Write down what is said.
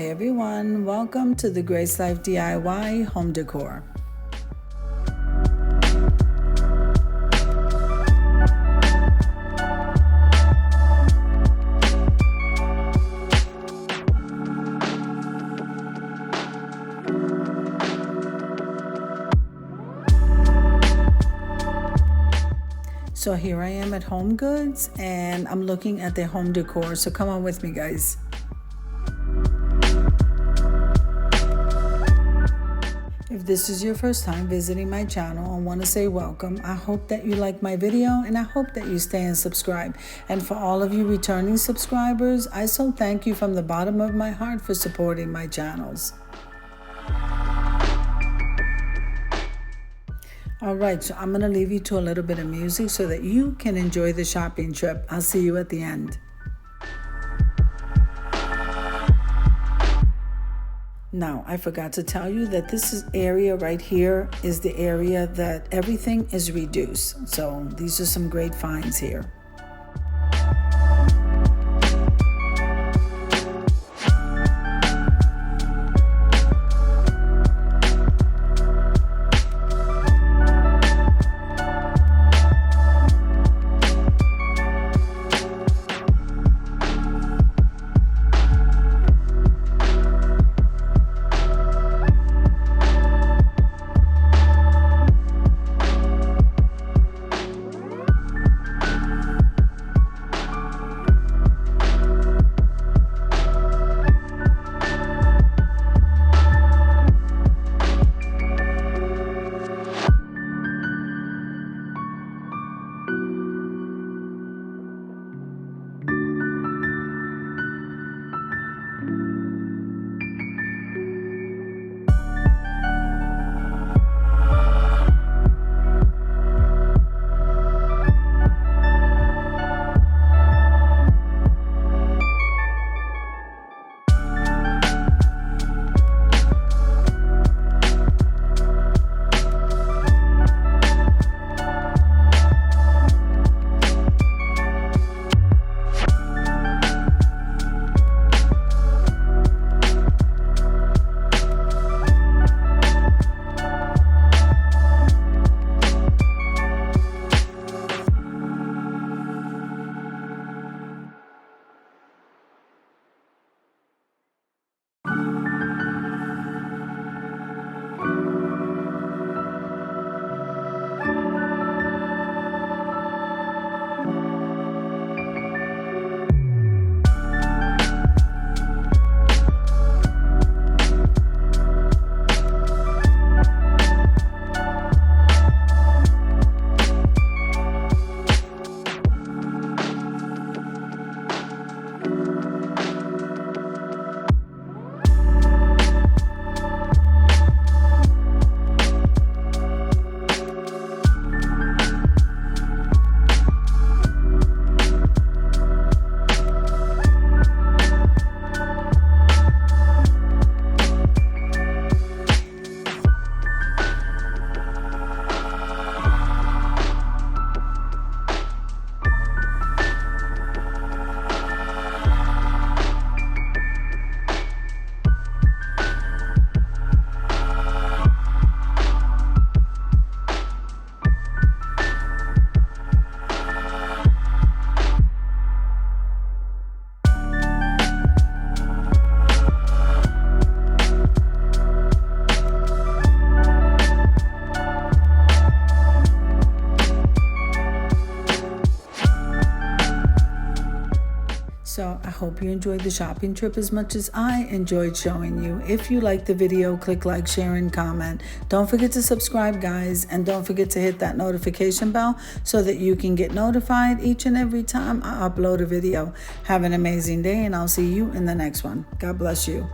everyone, welcome to the Grace Life DIY Home Decor. So here I am at Home Goods and I'm looking at their home decor. So come on with me, guys. If this is your first time visiting my channel, I want to say welcome. I hope that you like my video and I hope that you stay and subscribe. And for all of you returning subscribers, I so thank you from the bottom of my heart for supporting my channels. All right, so I'm going to leave you to a little bit of music so that you can enjoy the shopping trip. I'll see you at the end. Now, I forgot to tell you that area right here is the area that everything is reduced. So these are some great finds here. So I hope you enjoyed the shopping trip as much as I enjoyed showing you. If you liked the video, click like, share, and comment. Don't forget to subscribe, guys, and don't forget to hit that notification bell so that you can get notified each and every time I upload a video. Have an amazing day, and I'll see you in the next one. God bless you.